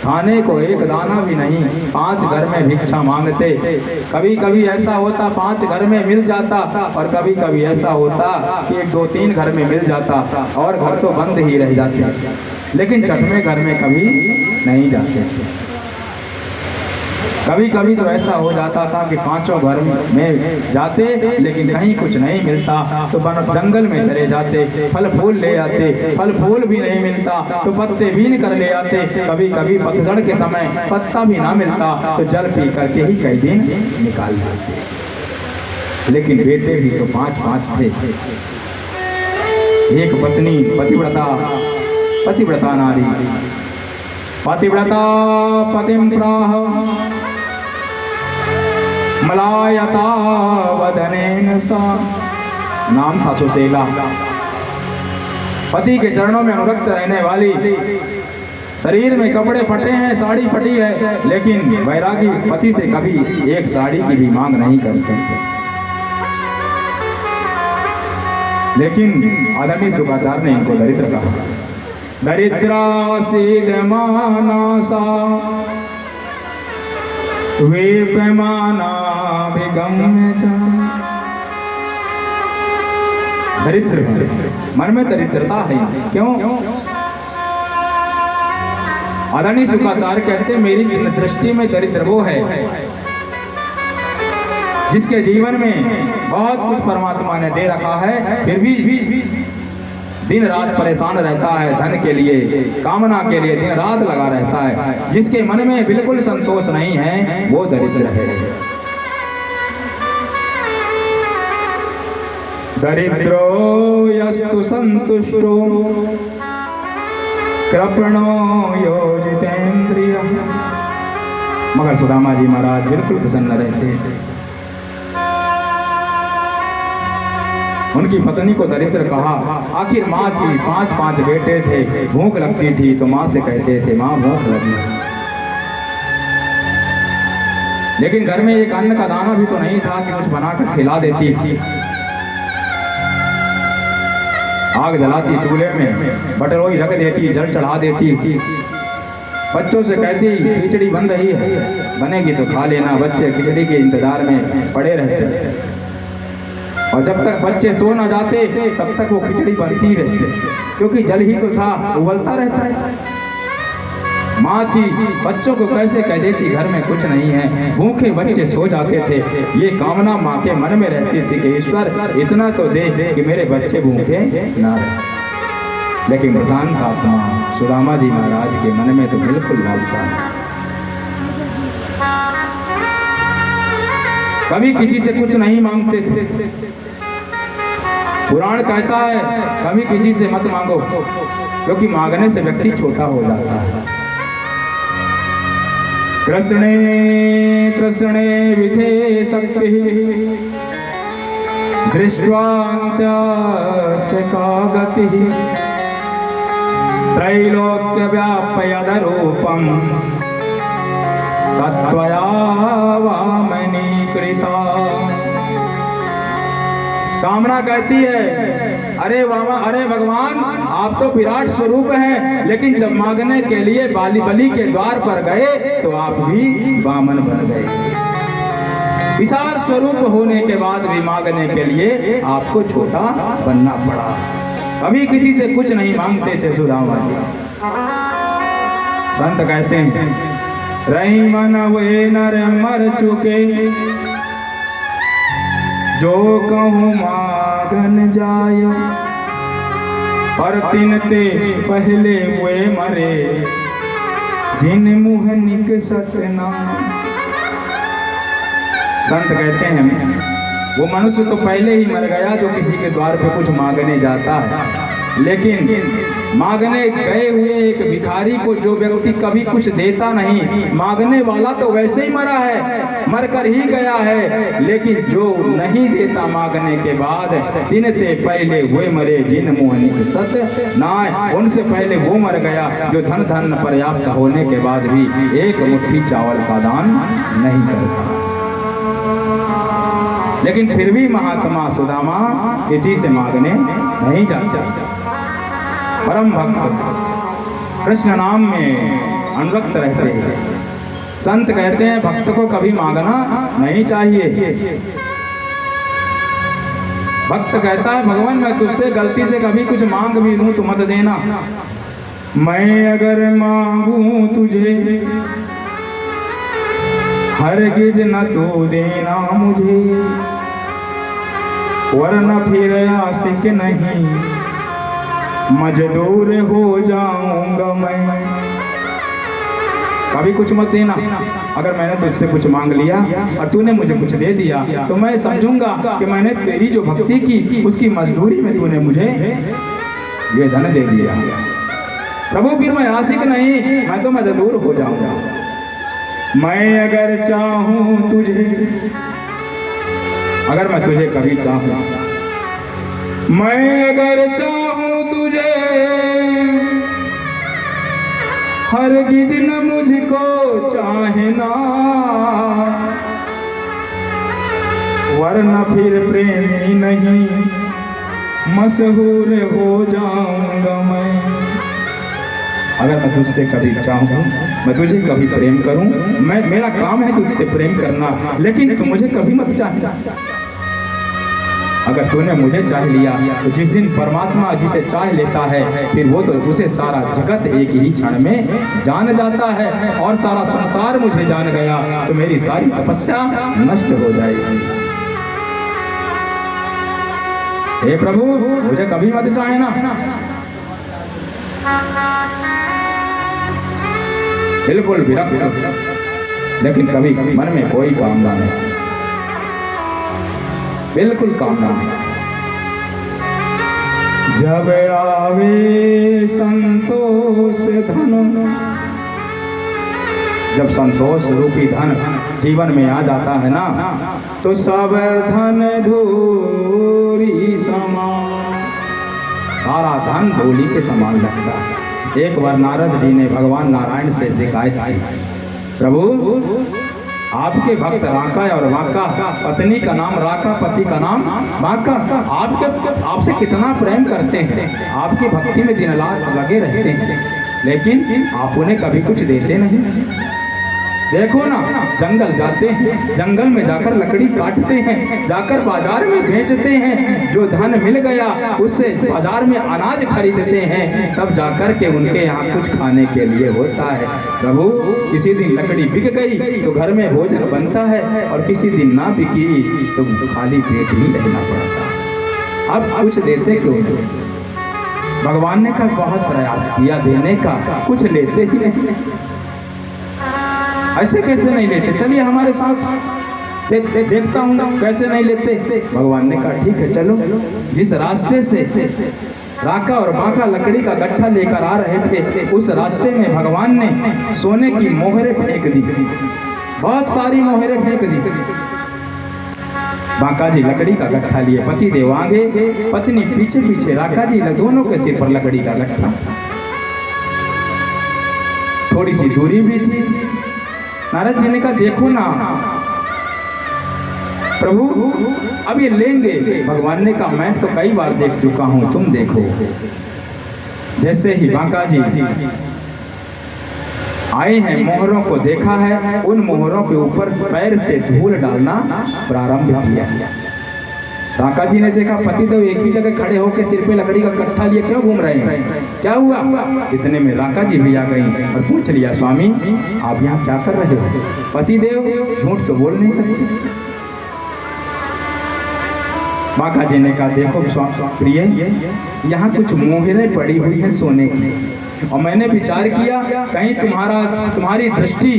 खाने को एक दाना भी नहीं, 5 घर में भिक्षा मांगते। कभी कभी ऐसा होता 5 घर में मिल जाता, और कभी कभी ऐसा होता कि 1 2 3 घर में मिल जाता, और घर तो बंद ही रह जाते, लेकिन छठवें घर में कभी नहीं जाते। कभी कभी तो ऐसा हो जाता था कि 5 घर में जाते, लेकिन कहीं कुछ नहीं मिलता तो जंगल में चले जाते, फल फूल ले आते, फल फूल भी नहीं मिलता तो पत्ते बीन कर ले आते। कभी कभी पतझड़ के समय पत्ता भी ना मिलता तो जल पी करके ही कई दिन निकाल देते। लेकिन बेटे भी तो 5 थे। एक पत्नी पतिव्रता नारी, पतिव्रता पतिम प्राह मलायता वदनेन सा। नाम था सुशीला। पति के चरणों में अनुरक्त रहने वाली, शरीर में कपड़े फटे हैं, साड़ी फटी है, लेकिन वैरागी पति से कभी एक साड़ी की भी मांग नहीं करते। लेकिन आदमी शुक्राचार्य ने इनको दरिद्र कहा। दरिद्रा सीध मानसा वे पैमाना विगम्य जा। दरिद्र मन में दरिद्रता है। क्यों? आदरणीय शुक्राचार्य कहते हैं मेरी दृष्टि में दरिद्र वो है जिसके जीवन में बहुत कुछ परमात्मा ने दे रखा है, फिर भी दिन रात परेशान रहता है, धन के लिए, कामना के लिए दिन रात लगा रहता है। जिसके मन में बिल्कुल संतोष नहीं है वो दरिद्र है। दरिद्रो यस्तु संतुष्टो कृपणो योजितेन्द्रिय। मगर सुदामा जी महाराज बिल्कुल प्रसन्न रहते। उनकी पत्नी को दरिद्र कहा। आखिर माँ थी, 5 बेटे थे, भूख लगती थी तो माँ से कहते थे माँ भूख लगी। लेकिन घर में एक अन्न का दाना भी तो नहीं था कि कुछ बनाकर खिला देती थी। आग जलाती चूल्हे में, बटरोई रख देती, जल चढ़ा देती। बच्चों से कहती खिचड़ी बन रही है, बनेगी तो खा लेना। बच्चे खिचड़ी के इंतजार में पड़े रहते, और जब तक बच्चे सो न जाते तब तक वो खिचड़ी बनती रहती, क्योंकि जल ही तो था, उबलता रहता है। माँ थी, बच्चों को कैसे कह देती घर में कुछ नहीं है। भूखे बच्चे सो जाते थे। ये कामना माँ के मन में रहती थी कि ईश्वर इतना तो दे कि मेरे बच्चे भूखे ना रहे। लेकिन प्रशांत आत्मा सुदामा जी महाराज के मन में तो बिल्कुल लालसा है। कभी किसी से कुछ नहीं मांगते थे। पुराण कहता है कभी किसी से मत मांगो, क्योंकि मांगने से व्यक्ति छोटा हो जाता है। कृष्णे कृष्णे विधे शक्ति दृष्ट्वान्त्यस्य का गतिः त्रैलोक्य व्यापयद रूपम तत्त्वया वामनीकृता। कामना कहती है अरे भगवान आप तो विराट स्वरूप हैं, लेकिन जब मांगने के लिए बलि के द्वार पर गए तो आप भी वामन बन गए। विशाल स्वरूप होने के बाद भी मांगने के लिए आपको छोटा बनना पड़ा। कभी किसी से कुछ नहीं मांगते थे सुदामा जी। संत कहते हैं रही मन वे नर मर चुके, जो कहूँ मागन जायो, पर तिनते पहले हुए मरे, जिन मुँह निकसत ना। संत कहते हैं वो मनुष्य तो पहले ही मर गया जो किसी के द्वार पे कुछ मांगने जाता है, लेकिन मांगने गए हुए एक भिखारी को जो व्यक्ति कभी कुछ देता नहीं, मांगने वाला तो वैसे ही मरा है, मरकर ही गया है, लेकिन जो नहीं देता मांगने के बाद, तिनते पहले हुए मरे जिन मुँह सत ना, उनसे पहले वो मर गया जो धन पर्याप्त होने के बाद भी एक मुट्ठी चावल का दान नहीं करता। लेकिन फिर भी महात्मा सुदामा किसी से मांगने नहीं जाता। परम भक्त कृष्ण नाम में अनुरक्त रहते हैं। संत कहते हैं भक्त को कभी मांगना नहीं चाहिए। भक्त कहता है भगवान मैं तुझसे गलती से कभी कुछ मांग भी लूं तो मत देना। मैं अगर मांगू तुझे हरगिज न तो देना मुझे, वरना फिर आशिक नहीं मजदूर हो जाऊंगा मैं। कभी कुछ मत देना। अगर मैंने तुझसे कुछ मांग लिया और तूने मुझे कुछ दे दिया तो मैं समझूंगा कि मैंने तेरी जो भक्ति की उसकी मजदूरी में तूने मुझे ये धन दे दिया। प्रभु फिर मैं आशिक नहीं, मैं तो मजदूर हो जाऊंगा। मैं अगर चाहूं तुझे, अगर मैं तुझे कभी चाहूं, मैं अगर चाहूं तुझे हरगिज न मुझको चाहना, वरना फिर प्रेमी नहीं मशहूर हो जाऊंगा मैं। अगर मैं तुझसे कभी चाहूँ, मैं तुझे कभी प्रेम करूं, मेरा काम है तुझसे प्रेम करना, लेकिन तू मुझे कभी मत चाहना। अगर तूने मुझे चाह लिया तो जिस दिन परमात्मा जिसे चाह लेता है फिर वो तो उसे सारा जगत एक ही क्षण में जान जाता है, और सारा संसार मुझे जान गया तो मेरी सारी तपस्या नष्ट हो जाएगी। हे प्रभु मुझे कभी मत चाहना। बिल्कुल विरक्त, लेकिन कभी मन में कोई कामना नहीं, बिल्कुल कामना नहीं। जब आवे संतोष धन, जब संतोष रूपी धन जीवन में आ जाता है ना तो सब धन धूरी समान, सारा धन धूली के समान लगता है। एक बार नारद जी ने भगवान नारायण से शिकायत की, प्रभु आपके भक्त राका और वाका, पत्नी का नाम राका, पति का नाम वाका, आपसे कितना प्रेम करते हैं, आपकी भक्ति में दिन रात लगे रहते हैं, लेकिन आप उन्हें कभी कुछ देते नहीं। देखो ना, जंगल जाते हैं, जंगल में जाकर लकड़ी काटते हैं, जाकर बाजार में बेचते हैं, जो धन मिल गया उससे बाजार में अनाज खरीदते हैं, तब जाकर के उनके यहाँ कुछ खाने के लिए होता है। प्रभु किसी दिन लकड़ी बिक गई तो घर में भोजन बनता है, और किसी दिन ना बिकी तो खाली पेट ही रहना पड़ता है। अब कुछ देते क्यों नहीं? भगवान ने कहा बहुत प्रयास किया देने का, कुछ लेते ही नहीं। ऐसे कैसे नहीं लेते? चलिए हमारे साथ देखता हूँ कैसे नहीं लेते। भगवान ने कहा ठीक है चलो। जिस रास्ते से राका और बाका लकड़ी का गट्ठा लेकर आ रहे थे, उस रास्ते में भगवान ने सोने की मोहरें फेंक दी, बहुत सारी मोहरें फेंक दी। बाका जी लकड़ी का गट्ठा लिए, पति देव आगे, पत्नी पीछे पीछे, राका जी दोनों के सिर पर लकड़ी का गट्ठा। थोड़ी सी दूरी भी थी। नारद जी ने कहा देखो ना प्रभु अब ये लेंगे। भगवान ने कहा मैं तो कई बार देख चुका हूं, तुम देखो। जैसे ही बांका जी आए हैं, मोहरों को देखा है, उन मोहरों के ऊपर पैर से धूल डालना प्रारंभ किया। राका जी ने देखा पतिदेव एक ही जगह खड़े होकर सिर पे लकड़ी का गट्ठा लिए क्यों घूम रहे हैं, क्या हुआ? इतने में राका जी भी आ गई और पूछ लिया स्वामी आप यहाँ क्या कर रहे हो? पतिदेव झूठ तो बोल नहीं सकते। बाका जी ने कहा देखो प्रिय, यहाँ कुछ मोहरें पड़ी हुई है सोने की, और मैंने विचार किया कहीं तुम्हारी दृष्टि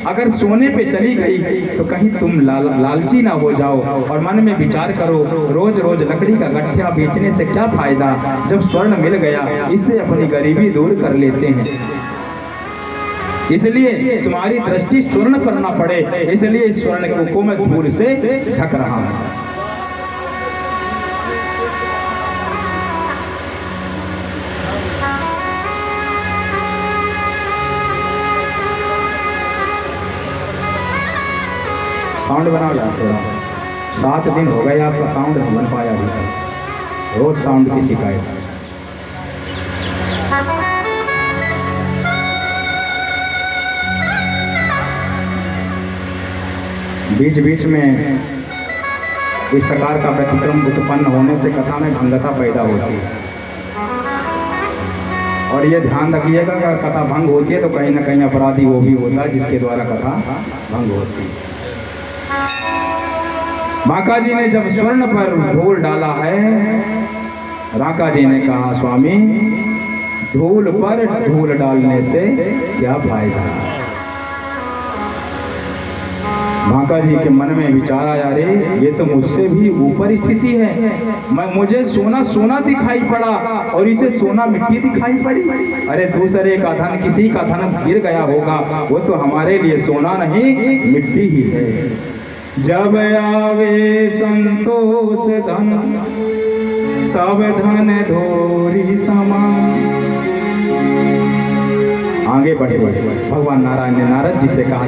अगर सोने पे चली गई तो कहीं तुम लालची ना हो जाओ, और मन में विचार करो रोज रोज लकड़ी का गट्ठा बेचने से क्या फायदा, जब स्वर्ण मिल गया इससे अपनी गरीबी दूर कर लेते हैं। इसलिए तुम्हारी दृष्टि स्वर्ण पर ना पड़े, इसलिए स्वर्ण को मैं धूल से ढक रहा हूँ। साउंड बनाओ यार थोड़ा, 7 दिन हो गए आपका साउंड नहीं बन पाया अभी तक, रोज साउंड की शिकायत। बीच बीच में इस प्रकार का प्रतिक्रम उत्पन्न होने से कथा में भंगता पैदा होती है। और ये ध्यान रखिएगा, अगर कथा भंग होती है तो कहीं ना कहीं अपराधी वो भी होता है जिसके द्वारा कथा भंग होती है। बांका जी ने जब स्वर्ण पर धूल डाला है, राका जी ने कहा स्वामी धूल पर धूल डालने से क्या फायदा। बांका जी के मन में विचार आया, रे ये तो मुझसे भी ऊपर स्थिति है। मुझे सोना सोना दिखाई पड़ा और इसे सोना मिट्टी दिखाई पड़ी। अरे दूसरे का धन, किसी का धन गिर गया होगा, वो तो हमारे लिए सोना नहीं मिट्टी ही है। जब आवे संतोष धन सब धन धोरी समान। आगे बढ़े भगवान नारायण ने नारद जी से कहा,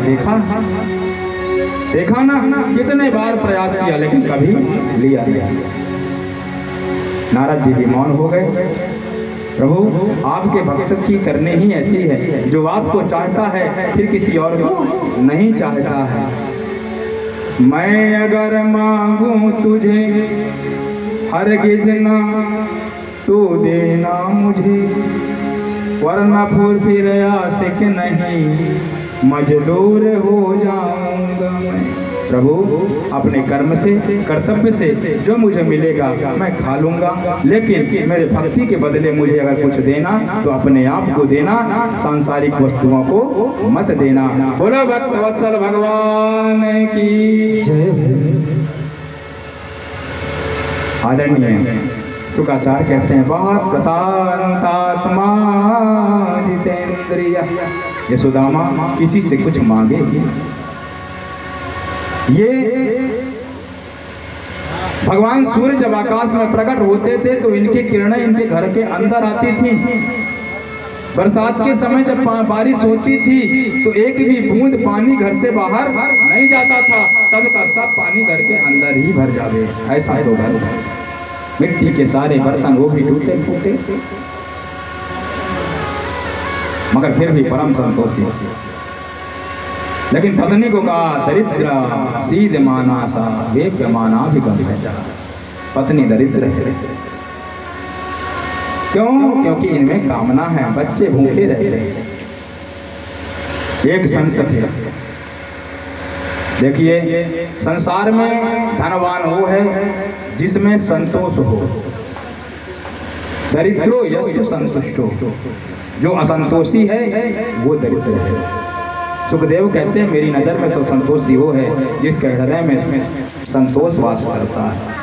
देखा ना कितने बार प्रयास किया लेकिन कभी लिया नहीं। नारद जी भी मौन हो गए। प्रभु आपके भक्त की करनी ही ऐसी है, जो आपको चाहता है फिर किसी और को नहीं चाहता है। मैं अगर मांगू तुझे हरगिज ना तू देना मुझे, वरना फिर आशिक नहीं मजदूर हो जाऊंगा मैं। प्रभु अपने कर्म से, कर्तव्य से जो मुझे मिलेगा मैं खा लूंगा, लेकिन मेरे भक्ति के बदले मुझे अगर कुछ देना तो अपने आप को देना, सांसारिक वस्तुओं को मत देना। बोलो भक्त वत्सल भगवान की जय। आदरणीय शुकाचार्य कहते हैं, बहुत प्रशांतात्मा जितेंद्रिय। ये सुदामा किसी से कुछ मांगे, ये भगवान सूर्य जब आकाश में प्रकट होते थे तो इनकी किरणें इनके घर के अंदर आती थी। बरसात के समय जब बारिश होती थी तो एक भी बूंद पानी घर से बाहर नहीं जाता था, सब का सब पानी घर के अंदर ही भर जावे। ऐसा तो घर, मिट्टी के सारे बर्तन वो भी टूटे फूटे, मगर फिर भी परम संतोषी। लेकिन पत्नी को कहा, दरिद्र सीध माना सा वेप्य माना भी कम है। पत्नी दरिद्र है, क्यों? क्योंकि इनमें कामना है, बच्चे भूखे रहते हैं। एक संसद है, देखिए संसार में धनवान वो है जिसमें संतोष हो। दरिद्रो यस्तु संतुष्टो, जो असंतोषी है वो दरिद्र है। सुखदेव कहते हैं, मेरी नजर में तो संतोषी वो है जिसके हृदय में संतोष वास करता है।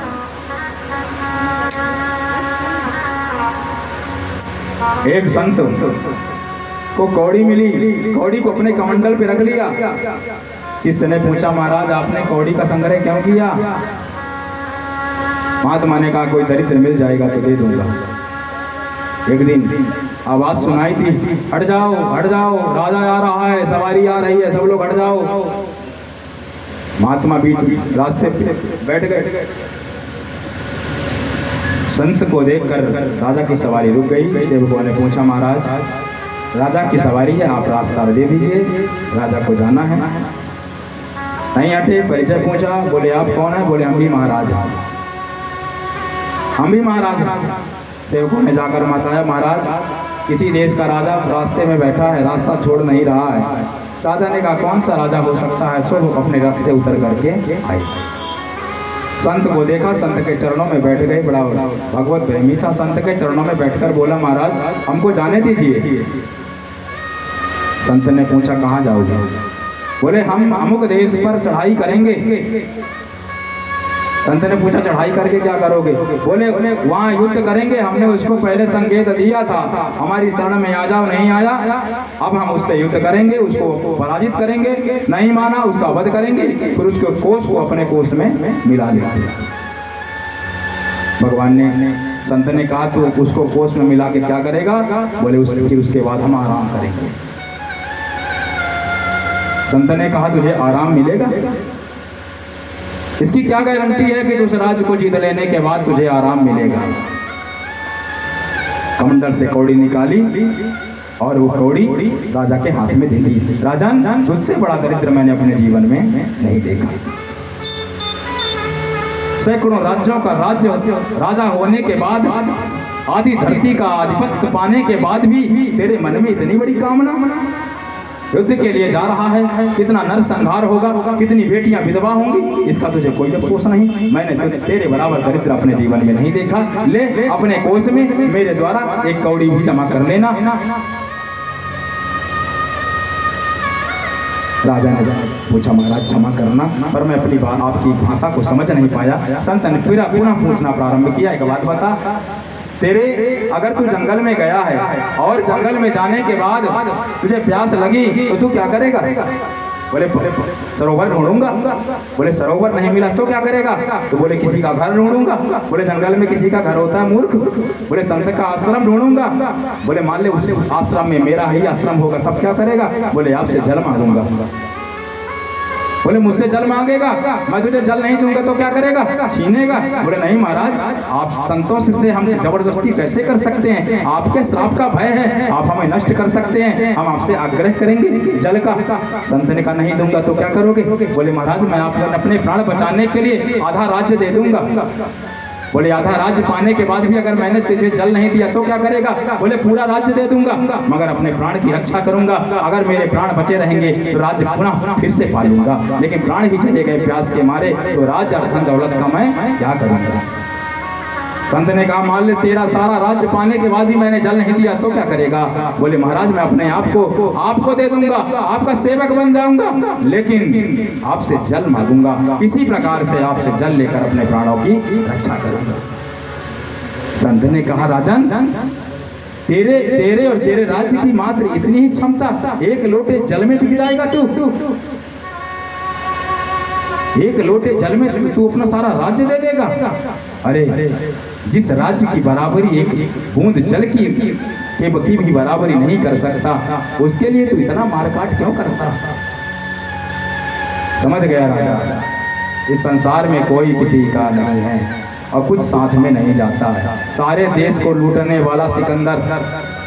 एक संत को कौड़ी मिली, कौड़ी को अपने कमंडल पे रख लिया। शिष्य ने पूछा, महाराज आपने कौड़ी का संग्रह क्यों किया? महात्मा ने कहा, कोई दरिद्र मिल जाएगा तो दे दूंगा। एक दिन आवाज सुनाई थी, हट जाओ हट जाओ, राजा आ रहा है, सवारी आ रही है, सब लोग हट जाओ। महात्मा बीच रास्ते पे बैठ गए। संत को देखकर राजा की सवारी रुक गई। सेवकों ने पूछा, महाराज राजा की सवारी है, आप रास्ता दे दीजिए, राजा को जाना है। नहीं हटे, परिचय पूछा, बोले आप कौन है? बोले हम भी महाराज हैं। हम भी महाराज हैं। सेवकों ने जाकर बताया, महाराज किसी देश का राजा रास्ते में बैठा है, रास्ता छोड़ नहीं रहा है। राजा ने कहा, कौन सा राजा हो सकता है? सो वो अपने रथ से उतर करके आए। संत को देखा, संत के चरणों में बैठ गए। बड़ा भगवत प्रेमी था, संत के चरणों में बैठकर बोला, महाराज हमको जाने दीजिए। संत ने पूछा, कहाँ जाओगे? बोले हम अमुक देश पर चढ़ाई करेंगे। संत ने पूछा, चढ़ाई करके क्या करोगे? बोले वहाँ युद्ध करेंगे, हमने उसको पहले संकेत दिया था, हमारी शरण में आ जाओ, नहीं आया, अब हम उससे युद्ध करेंगे, उसको पराजित करेंगे, नहीं माना उसका वध करेंगे, फिर उसके कोष को अपने कोष में मिला लेंगे। भगवान ने, संत ने कहा, तो उसको कोष में मिला के क्या करेगा? बोले उसके बाद हम आराम करेंगे। संत ने कहा, तुझे आराम मिलेगा? इसकी क्या गारंटी है कि उस राज्य को जीत लेने के बाद तुझे आराम मिलेगा? कमंडल से कौड़ी निकाली और वो कौड़ी राजा के हाथ में दे दी। राजन, तुझसे बड़ा दरिद्र मैंने अपने जीवन में नहीं देखा। सैकड़ों राज्यों का राजा होने के बाद, आधी धरती का आधिपत्य पाने के बाद भी तेरे मन में इतनी बड़ी कामना? युद्ध के लिए जा रहा है, कितना नरसंहार होगा, कितनी बेटियां विधवा होंगी, इसका तुझे कोई अफसोस नहीं। मैंने तेरे बराबर दरिद्र अपने जीवन में नहीं देखा। ले अपने कोष में मेरे द्वारा एक कौड़ी भी जमा कर लेना। राजा ने पूछा, महाराज क्षमा करना, पर मैं अपनी बात आपकी भाषा को समझ नहीं पाया। संत ने फिर पुनः पूछना प्रारंभ किया, एक बात बता, तेरे अगर तू जंगल में गया है और जंगल में जाने के बाद तुझे प्यास लगी तो तू क्या करेगा? बोले सरोवर ढूंढूंगा। बोले सरोवर नहीं मिला तो क्या करेगा? तो बोले किसी का घर ढूंढूंगा। बोले जंगल में किसी का घर होता है मूर्ख। बोले संत का आश्रम ढूंढूंगा। बोले मान ले उस आश्रम में मेरा ही आश्रम होगा तब क्या करेगा? बोले आपसे जल मांगूंगा। बोले मुझसे जल मांगेगा, मैं तुझे जल नहीं दूंगा तो क्या करेगा? छीनेगा। बोले नहीं महाराज, आप संतों से हम जबरदस्ती कैसे कर सकते हैं? आपके श्राप का भय है, आप हमें नष्ट कर सकते हैं, हम आपसे आग्रह करेंगे जल का। संत ने कहा नहीं दूंगा तो क्या करोगे? बोले महाराज मैं आपको अपने प्राण बचाने के लिए आधा राज्य दे दूंगा। बोले आधा राज्य पाने के बाद भी अगर मैंने तुझे जल नहीं दिया तो क्या करेगा? बोले पूरा राज्य दे दूंगा, मगर अपने प्राण की रक्षा करूंगा। अगर मेरे प्राण बचे रहेंगे तो राज्य पुनः फिर से पालूंगा, लेकिन प्राण ही चले गए प्यास के मारे तो राज्य और धन दौलत का मैं क्या करूंगा? संत ने कहा मान ले तेरा सारा राज्य पाने के बाद ही मैंने जल नहीं दिया तो क्या करेगा? बोले महाराज मैं अपने आप को आपको दे दूंगा, आपका सेवक बन जाऊंगा, लेकिन आपसे जल मांगूंगा, इसी प्रकार से आपसे जल लेकर अपने प्राणों की रक्षा करूंगा। संत ने कहा राजन, तेरे और तेरे राज्य की मात्र इतनी ही क्षमता, एक लोटे जल में डूब जाएगा तू? एक लोटे जल में तू अपना सारा राज्य दे देगा? अरे जिस राज्य की बराबरी एक बूंद जल की भी बराबरी नहीं कर सकता, उसके लिए तू इतना मारकाट क्यों करता? समझ गया राजा, इस संसार में कोई किसी का नहीं है और कुछ साथ में नहीं जाता है। सारे देश को लूटने वाला सिकंदर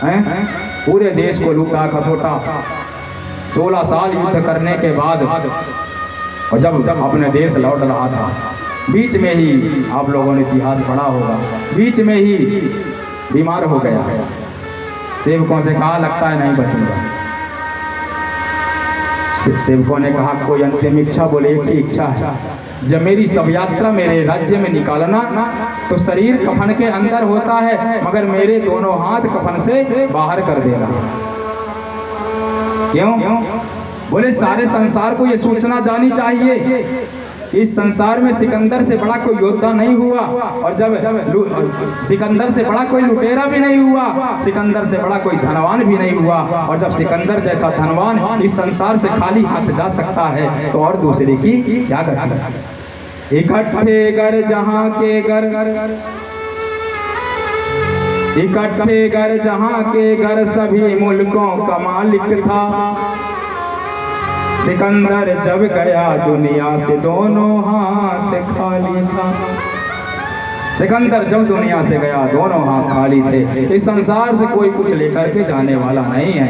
है, पूरे देश को लूटा खसोटा, 16 साल युद्ध करने के बाद और जब अपने देश लौट रहा था, बीच में ही आप लोगों ने इतिहास पढ़ा होगा, बीच में ही बीमार हो गया। सेवकों से कहा लगता है नहीं बचूंगा। सेवकों ने कहा कोई अंतिम इच्छा? बोले एक ही इच्छा है, जब मेरी सब यात्रा मेरे राज्य में निकालना तो शरीर कफन के अंदर होता है, मगर मेरे दोनों हाथ कफन से बाहर कर देना। क्यों? बोले सारे संसार को ये सूचना जानी चाहिए कि इस संसार में सिकंदर से बड़ा कोई योद्धा नहीं हुआ, और जब सिकंदर से बड़ा कोई लुटेरा भी नहीं हुआ, सिकंदर से बड़ा कोई धनवान भी नहीं हुआ, और जब सिकंदर जैसा धनवान इस संसार से खाली हाथ जा सकता है तो और दूसरे की क्या करना? इकट्ठे घर जहां के घर, इकट्ठे घर जहां के घर, सभी मुल्कों का मालिक था। सिकंदर जब गया दुनिया से दोनों हाथ खाली था। सिकंदर जब दुनिया से गया दोनों हाथ खाली थे। इस संसार से कोई कुछ लेकर के जाने वाला नहीं है।